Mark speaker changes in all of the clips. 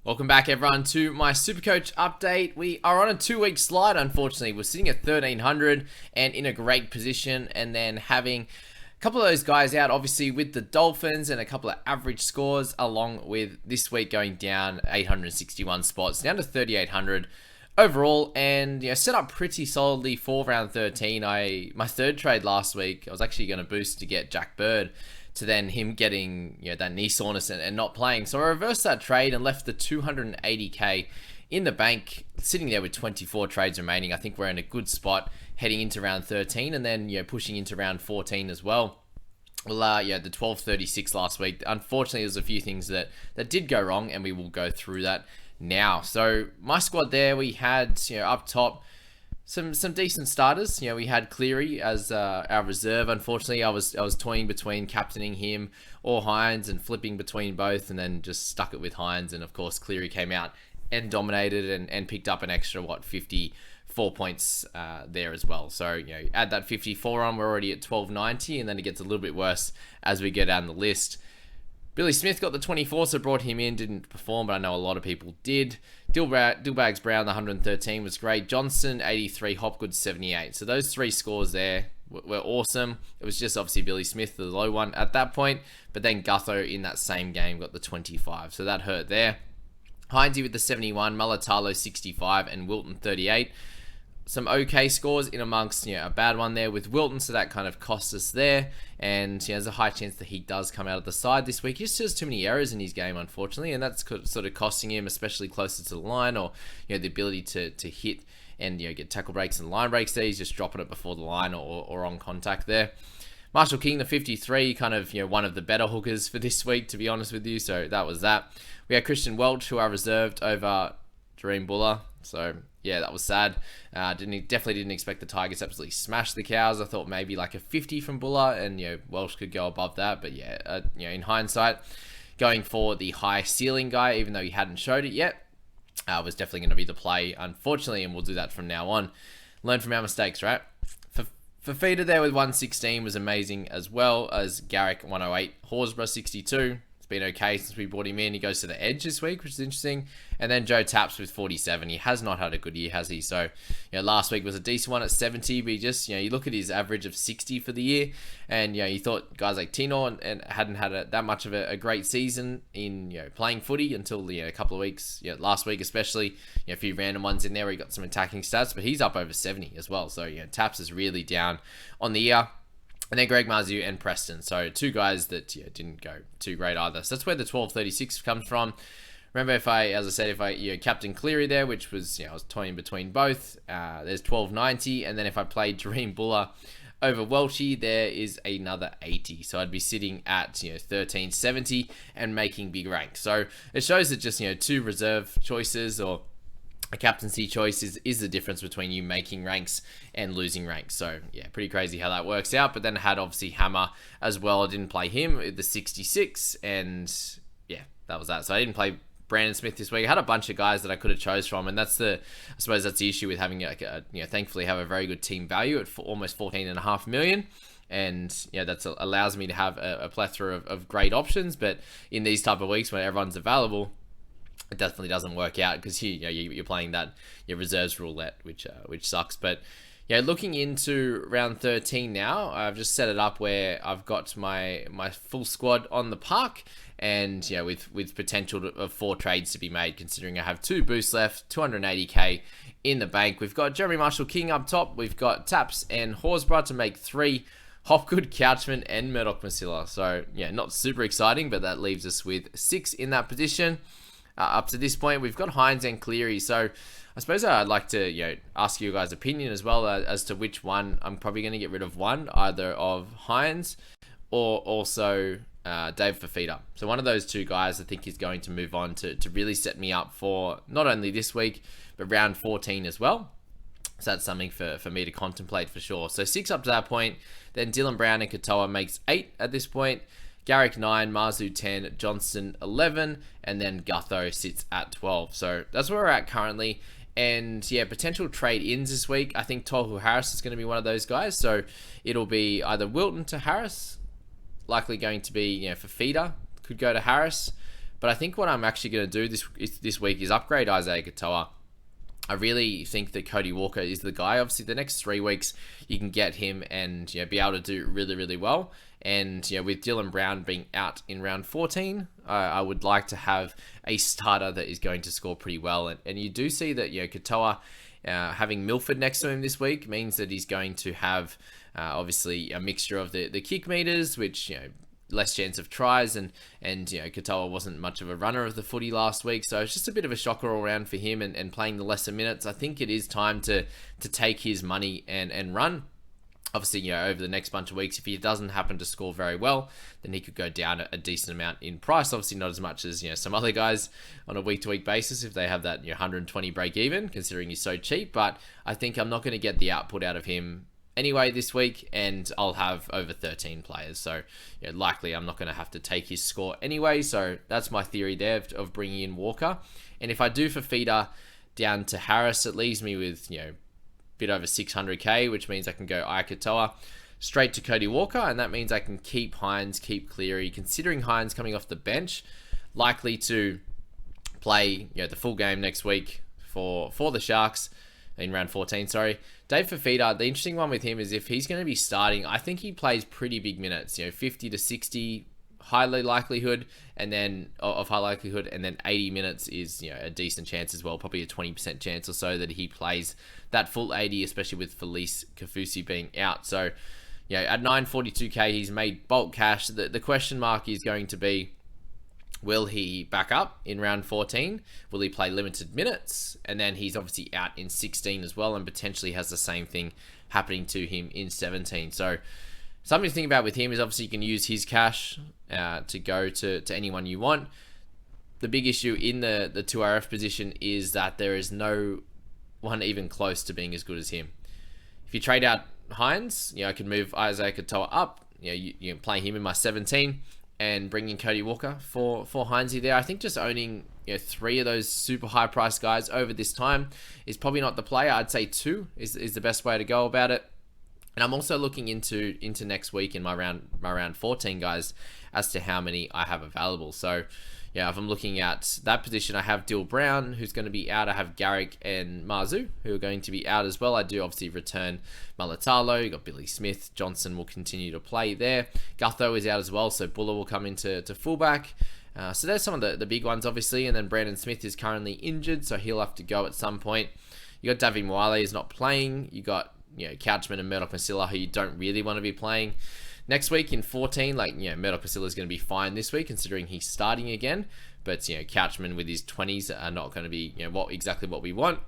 Speaker 1: Welcome back, everyone, to my Supercoach update. We are on a 2-week slide, unfortunately. We're sitting at 1,300 and in a great position, and then having a couple of those guys out, obviously, with the Dolphins and a couple of average scores, along with this week going down 861 spots, down to 3,800 overall, and set up pretty solidly for round 13. My third trade last week, I was actually going to boost to get Jack Bird, to then him getting that knee soreness and not playing. So I reversed that trade and left the 280k in the bank, sitting there with 24 trades remaining. I think we're in a good spot heading into round 13 and then pushing into round 14 as well. Well, the 1236 last week. Unfortunately, there's a few things that did go wrong, and we will go through that now. So my squad there, we had up top some decent starters. We had Cleary as our reserve. Unfortunately, I was toying between captaining him or Hines and flipping between both, and then just stuck it with Hines. And of course, Cleary came out and dominated and picked up an extra 54 points there as well. So add that 54 on, we're already at 1290, and then it gets a little bit worse as we go down the list. Billy Smith got the 24, so brought him in, didn't perform, but I know a lot of people did. Dillbags Brown, the 113 was great. Johnson, 83, Hopgood, 78. So those three scores there were awesome. It was just obviously Billy Smith, the low one at that point, but then Gutho in that same game got the 25, so that hurt there. Heinze with the 71, Mulatalo 65, and Wilton 38. Some okay scores in amongst a bad one there with Wilton, so that kind of cost us there. And there's a high chance that he does come out of the side this week. He just has too many errors in his game, unfortunately, and that's sort of costing him, especially closer to the line, or the ability to hit and get tackle breaks and line breaks there. He's just dropping it before the line or on contact there. Marshall King, the 53, kind of one of the better hookers for this week, to be honest with you. So that was that. We had Christian Welch, who I reserved over Dream Buller. So yeah, that was sad. Definitely didn't expect the Tigers to absolutely smash the Cows. I thought maybe like a 50 from Buller, and Welsh could go above that. But in hindsight, going for the high ceiling guy, even though he hadn't showed it yet, was definitely going to be the play, unfortunately, and we'll do that from now on. Learn from our mistakes, right? Fafita there with 116 was amazing, as well as Garrick 108, Horsburgh 62. Been okay since we brought him in. He goes to the edge this week, which is interesting. And then Joe Taps with 47. He has not had a good year, has he? So, last week was a decent one at 70, but he just, you look at his average of 60 for the year, and, you thought guys like Tino and hadn't had that much of a great season in, playing footy until a couple of weeks, last week especially, a few random ones in there where he got some attacking stats, but he's up over 70 as well. So, Taps is really down on the year. And then Greg Marzu and Preston. So two guys that didn't go too great either. So that's where the 1236 comes from. Remember, if I captain Cleary there, which was, I was toying between both, there's 1290. And then if I played Dream Buller over Welchie, there is another 80. So I'd be sitting at, 1370 and making big ranks. So it shows that just, two reserve choices or a captaincy choice is the difference between you making ranks and losing ranks. So yeah, pretty crazy how that works out. But then I had obviously Hammer as well. I didn't play him with the 66, and yeah, that was that. So I didn't play Brandon Smith this week. I had a bunch of guys that I could have chose from, and I suppose that's the issue with having thankfully have a very good team value at almost 14.5 million. And that allows me to have a plethora of great options. But in these type of weeks when everyone's available, it definitely doesn't work out because you're playing that reserves roulette, which sucks. But looking into round 13 now, I've just set it up where I've got my full squad on the park, and with potential of 4 trades to be made, considering I have 2 boosts left, 280k in the bank. We've got Jeremy Marshall King up top. We've got Taps and Horsburgh to make 3. Hopgood, Couchman, and Murdoch Masilla. So not super exciting, but that leaves us with 6 in that position. Up to this point, we've got Hines and Cleary. So I suppose I'd like to ask you guys' opinion as well as to which one. I'm probably going to get rid of one, either of Hines or also Dave Fafita. So one of those two guys I think is going to move on to really set me up for not only this week, but round 14 as well. So that's something for me to contemplate for sure. So 6 up to that point. Then Dylan Brown and Katoa makes 8 at this point. Garrick 9, Marzu 10, Johnson 11, and then Gutho sits at 12. So that's where we're at currently. And potential trade-ins this week. I think Tohu Harris is going to be one of those guys. So it'll be either Wilton to Harris, likely going to be, Fafita could go to Harris. But I think what I'm actually going to do this week is upgrade Isaiah Katoa. I really think that Cody Walker is the guy. Obviously, the next 3 weeks, you can get him and be able to do really, really well. And with Dylan Brown being out in round 14, I would like to have a starter that is going to score pretty well. And you do see that Katoa having Milford next to him this week means that he's going to have obviously a mixture of the kick meters, which less chance of tries, and Katoa wasn't much of a runner of the footy last week, so it's just a bit of a shocker all around for him, and playing the lesser minutes. I think it is time to take his money and run. Obviously, over the next bunch of weeks, if he doesn't happen to score very well, then he could go down a decent amount in price. Obviously, not as much as some other guys on a week-to-week basis if they have that 120 break even, considering he's so cheap. But I think I'm not going to get the output out of him anyway this week, and I'll have over 13 players, so likely I'm not going to have to take his score anyway. So that's my theory there of bringing in Walker. And if I do for feeder down to Harris, it leaves me with bit over 600k, which means I can go Katoa straight to Cody Walker, and that means I can keep Hines, keep Cleary, considering Hines coming off the bench, likely to play the full game next week for the Sharks in round 14, sorry. Dave Fafita, the interesting one with him is if he's going to be starting, I think he plays pretty big minutes, 50 to 60 highly likelihood, and then of high likelihood, and then 80 minutes is a decent chance as well, probably a 20% chance or so that he plays that full 80, especially with Felice Kafusi being out. So at 942k, he's made bulk cash. The question mark is going to be, will he back up in round 14? Will he play limited minutes? And then he's obviously out in 16 as well, and potentially has the same thing happening to him in 17. So something to think about with him is obviously you can use his cash to go to anyone you want. The big issue in the 2RF position is that there is no one even close to being as good as him. If you trade out Hines, I could move Isaiah Katoa up. You can play him in my 17 and bring in Cody Walker for Heinze there. I think just owning 3 of those super high price guys over this time is probably not the play. I'd say 2 is the best way to go about it. And I'm also looking into next week in my round 14 guys as to how many I have available. So if I'm looking at that position, I have Dill Brown, who's going to be out. I have Garrick and Marzu, who are going to be out as well. I do obviously return Malatalo. You got Billy Smith. Johnson will continue to play there. Gutho is out as well, so Buller will come into fullback. So there's some of the big ones, obviously. And then Brandon Smith is currently injured, so he'll have to go at some point. You got Davi Moale is not playing. You got Couchman and Murdoch-Masila, who you don't really want to be playing. Next week in 14, Murdoch-Masila is going to be fine this week, considering he's starting again. But, Couchman with his 20s are not going to be, exactly what we want.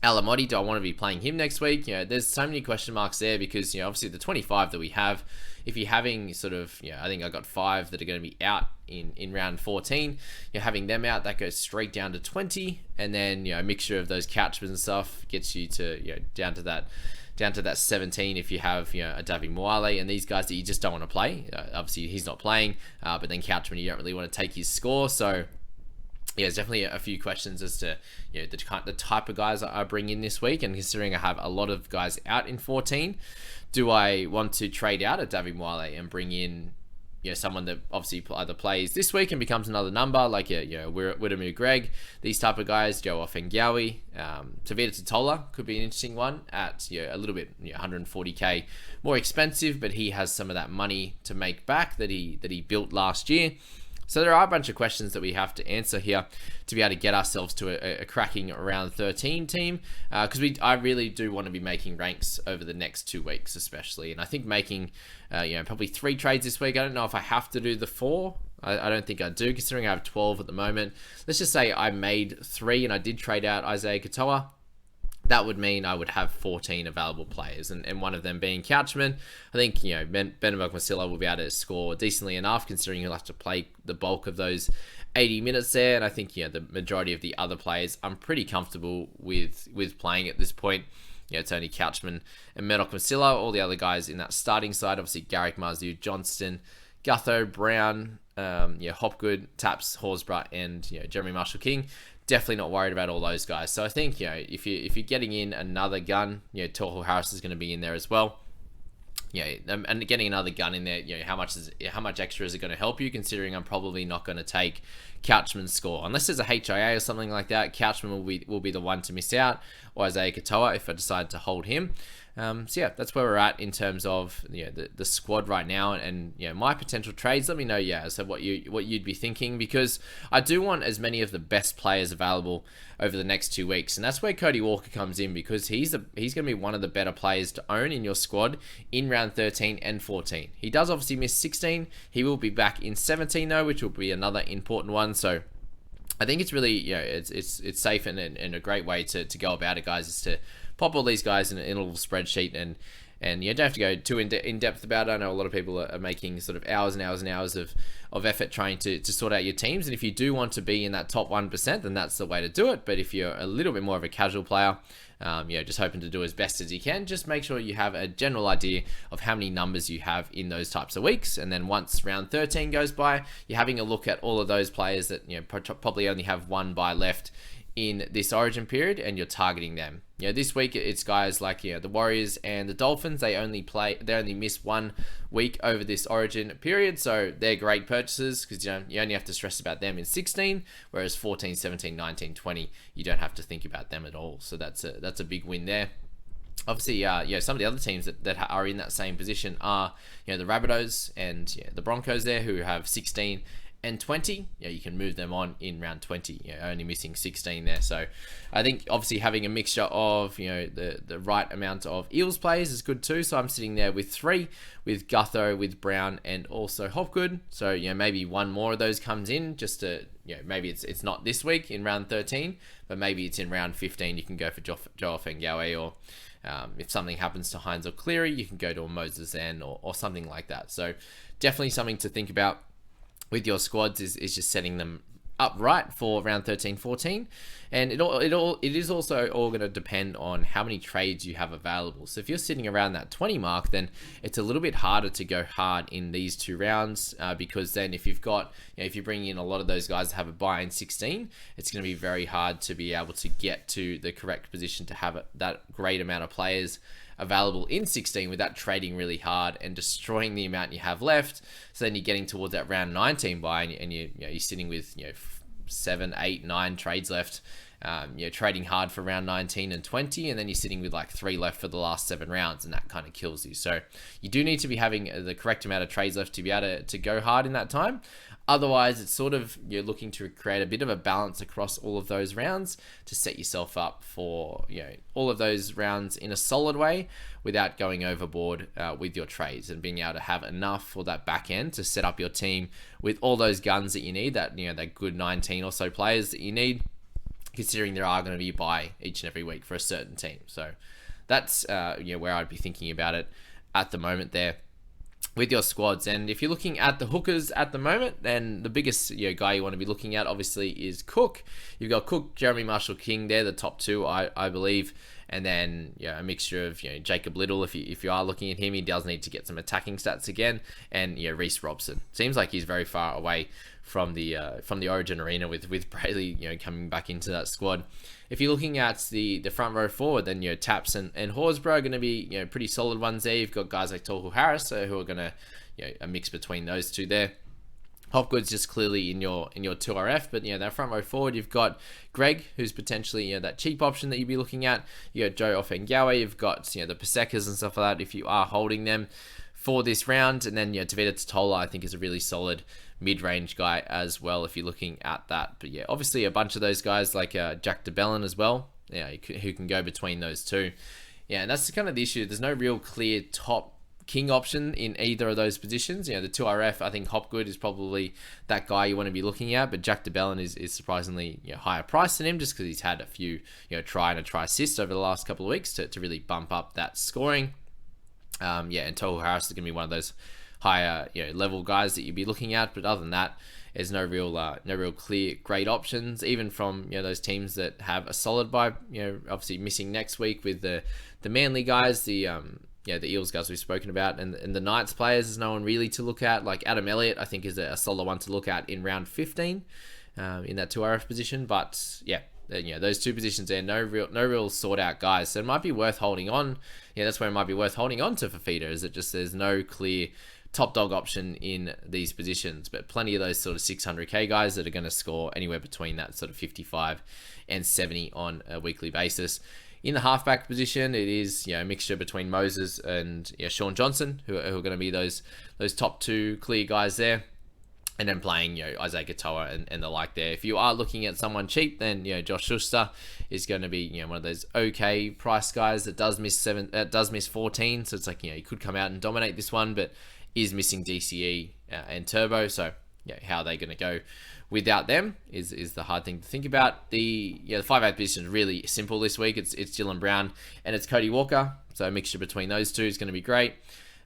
Speaker 1: Alamotti, do I want to be playing him next week? There's so many question marks there because, obviously the 25 that we have, if you're having sort of, I think I got 5 that are going to be out in round 14, you're having them out, that goes straight down to 20. And then, a mixture of those Couchmans and stuff gets you to, down to that 17 if you have a Davi Moale and these guys that you just don't want to play. Obviously he's not playing, but then Couchman, you don't really want to take his score. So there's definitely a few questions as to the type of guys I bring in this week. And considering I have a lot of guys out in 14, do I want to trade out a Davi Moale and bring in someone that obviously either plays this week and becomes another number, like Widamu Greg, these type of guys, Joe Offengawi, Tavita Totola could be an interesting one at a little bit 140k more expensive, but he has some of that money to make back that he built last year. So there are a bunch of questions that we have to answer here to be able to get ourselves to a cracking round 13 team, because I really do want to be making ranks over the next 2 weeks especially, and I think making probably 3 trades this week. I don't know if I have to do the 4. I don't think I do, considering I have 12 at the moment. Let's just say I made 3 and I did trade out Isaiah Katoa. That would mean I would have 14 available players, and one of them being Couchman. I think, Benedict-Masila will be able to score decently enough, considering he'll have to play the bulk of those 80 minutes there. And I think, the majority of the other players I'm pretty comfortable with playing at this point. It's only Couchman and Benedict-Masila. All the other guys in that starting side, obviously Garrick, Marzu, Johnston, Gutho, Brown, Hopgood, Taps, Horsburgh, and Jeremy Marshall-King. Definitely not worried about all those guys. So I think if you're getting in another gun, Tohu Harris is going to be in there as well. Yeah, and getting another gun in there, how much extra is it going to help you? Considering I'm probably not going to take Couchman's score unless there's a HIA or something like that. Couchman will be the one to miss out, or Isaiah Katoa if I decide to hold him. So yeah, that's where we're at in terms of the squad right now, and my potential trades. Let me know so what you'd be thinking, because I do want as many of the best players available over the next 2 weeks, and that's where Cody Walker comes in, because he's going to be one of the better players to own in your squad in round 13 and 14. He does obviously miss 16. He will be back in 17 though, which will be another important one. So I think it's really it's safe and a great way to go about it, guys, is to pop all these guys in a little spreadsheet, and you don't have to go too in depth about it. I know a lot of people are making sort of hours and hours and hours of effort trying to sort out your teams, and if you do want to be in that top 1%, then that's the way to do it. But if you're a little bit more of a casual player, just hoping to do as best as you can, just make sure you have a general idea of how many numbers you have in those types of weeks, and then once round 13 goes by, you're having a look at all of those players that probably only have one bye left in this origin period, and you're targeting them. This week it's guys like the Warriors and the Dolphins. They only miss 1 week over this origin period, so they're great purchases, because you only have to stress about them in 16, whereas 14, 17, 19, 20, you don't have to think about them at all. So that's a big win there. Obviously, some of the other teams that are in that same position are the Rabbitohs and the Broncos there, who have 16 and 20. You can move them on in round 20, only missing 16 there. So I think obviously having a mixture of the right amount of Eels players is good too. So I'm sitting there with 3, with Gutho, with Brown, and also Hopgood. So maybe one more of those comes in, just to maybe it's not this week in round 13, but maybe it's in round 15. You can go for Joe Fengawe, or if something happens to Hines or Cleary, you can go to a Moses Zen or something like that. So definitely something to think about with your squads is just setting them up right for round 13, 14, and it is also all going to depend on how many trades you have available. So if you're sitting around that 20 mark, then it's a little bit harder to go hard in these 2 rounds, because then if you've got if you bring in a lot of those guys that have a buy in 16, it's going to be very hard to be able to get to the correct position to have that great amount of players available in 16 without trading really hard and destroying the amount you have left. So then you're getting towards that round 19 buy, and you're sitting with 7, 8, 9 trades left. Trading hard for round 19 and 20, and then you're sitting with like 3 left for the last 7 rounds, and that kind of kills you. So you do need to be having the correct amount of trades left to be able to go hard in that time. Otherwise, it's sort of you're looking to create a bit of a balance across all of those rounds to set yourself up for all of those rounds in a solid way without going overboard with your trades, and being able to have enough for that back end to set up your team with all those guns that you need, that that good 19 or so players that you need, considering there are going to be buy each and every week for a certain team. So that's where I'd be thinking about it at the moment there with your squads. And if you're looking at the hookers at the moment, then the biggest guy you want to be looking at obviously is Cook. You've got Cook, Jeremy Marshall-King, they're the top 2, I believe, and then a mixture of Jacob Little. If you are looking at him, he does need to get some attacking stats again, and Reece Robson seems like he's very far away from the Origin arena with Brayley coming back into that squad. If you're looking at the front row forward, then Taps and Horsburgh are going to be pretty solid ones there. You've got guys like Tohu Harris who are going to a mix between those two there. Hopgood's just clearly in your 2RF, but that front row forward, you've got Greg, who's potentially that cheap option that you'd be looking at. You got Joe Offengawe, you've got the Pasekas and stuff like that if you are holding them for this round, and then Tavita Totola I think is a really solid mid-range guy as well if you're looking at that. But obviously a bunch of those guys like Jack DeBellin as well, who can go between those two. And that's kind of the issue. There's no real clear top king option in either of those positions. The 2RF, I think Hopgood is probably that guy you want to be looking at, but Jack DeBellin is surprisingly higher price than him, just because he's had a few try and a try assist over the last couple of weeks to really bump up that scoring. And Tohu Harris is going to be one of those higher level guys that you'd be looking at, but other than that, there's no real clear great options, even from those teams that have a solid buy. Obviously missing next week with the Manly guys, the Eels guys we've spoken about, and the Knights players. There's no one really to look at. Like Adam Elliott, I think is a solid one to look at in round 15 in that 2RF position. But those two positions there, no real sort out guys. So it might be worth holding on. Yeah, that's where it might be worth holding on to for Fifita, is it just there's no clear top dog option in these positions, but plenty of those sort of 600k guys that are going to score anywhere between that sort of 55 and 70 on a weekly basis. In the halfback position, it is a mixture between Moses and Sean Johnson, who are going to be those top two clear guys there. And then playing, Isaiah Katoa and the like there. If you are looking at someone cheap, then Josh Schuster is going to be one of those okay price guys that does miss 14. So it's like he could come out and dominate this one, but is missing DCE and Turbo. So how are they going to go without them is the hard thing to think about. The 5'8" position is really simple this week. It's Dylan Brown and it's Cody Walker. So a mixture between those two is going to be great.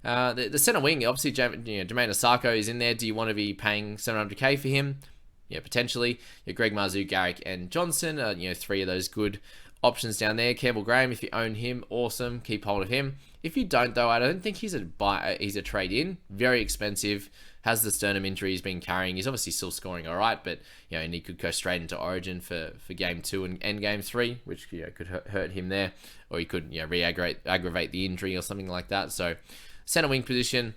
Speaker 1: The center wing, obviously, Jermaine Osako is in there. Do you want to be paying 700k for him? Yeah, potentially. Greg Marzhew, Garrick, and Johnson are three of those good options down there. Campbell Graham, if you own him, awesome. Keep hold of him. If you don't, though, I don't think he's a trade in. Very expensive. Has the sternum injury he's been carrying. He's obviously still scoring all right, but and he could go straight into Origin for game 2 and game 3, which could hurt him there, or he could aggravate the injury or something like that. So center wing position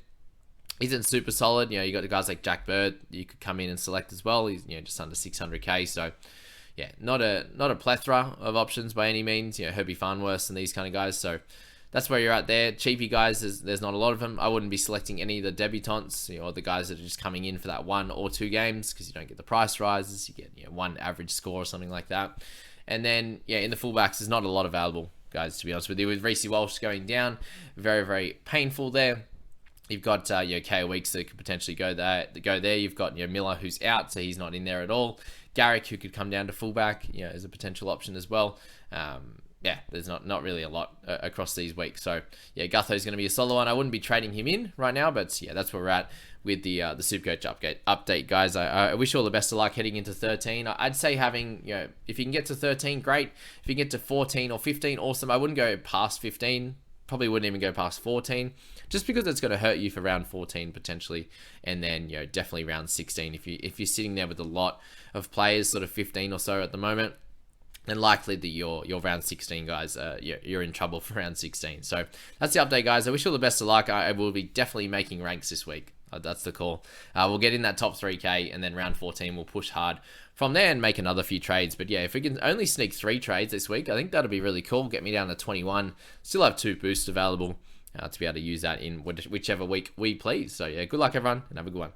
Speaker 1: isn't super solid. You got the guys like Jack Bird you could come in and select as well. He's just under 600k, so not a plethora of options by any means. Herbie Farnworth and these kind of guys. So that's where you're at there. Cheapy guys, there's not a lot of them. I wouldn't be selecting any of the debutantes, or the guys that are just coming in for that 1 or 2 games, because you don't get the price rises. You get one average score or something like that. And then in the fullbacks, there's not a lot available, guys, to be honest with you. With Reece Walsh going down, very, very painful there. You've got Kale Weeks that could potentially go there. You've got Miller, who's out, so he's not in there at all. Garrick, who could come down to fullback, as a potential option as well. There's not really a lot across these weeks. So Gutho's going to be a solo one. I wouldn't be trading him in right now, but that's where we're at with the Supercoach update, guys. I wish you all the best of luck heading into 13. I'd say having, if you can get to 13, great. If you can get to 14 or 15, awesome. I wouldn't go past 15. Probably wouldn't even go past 14, just because it's going to hurt you for round 14 potentially, and then definitely round 16 if you're sitting there with a lot of players, sort of 15 or so at the moment. And likely that your round 16 guys, you're in trouble for round 16. So that's the update, guys. I wish you all the best of luck. I will be definitely making ranks this week. That's the call. We'll get in that top 3k, and then round 14 we'll push hard from there and make another few trades. But if we can only sneak 3 trades this week, I think that'll be really cool. Get me down to 21. Still have 2 boosts available to be able to use that in whichever week we please. So good luck, everyone, and have a good one.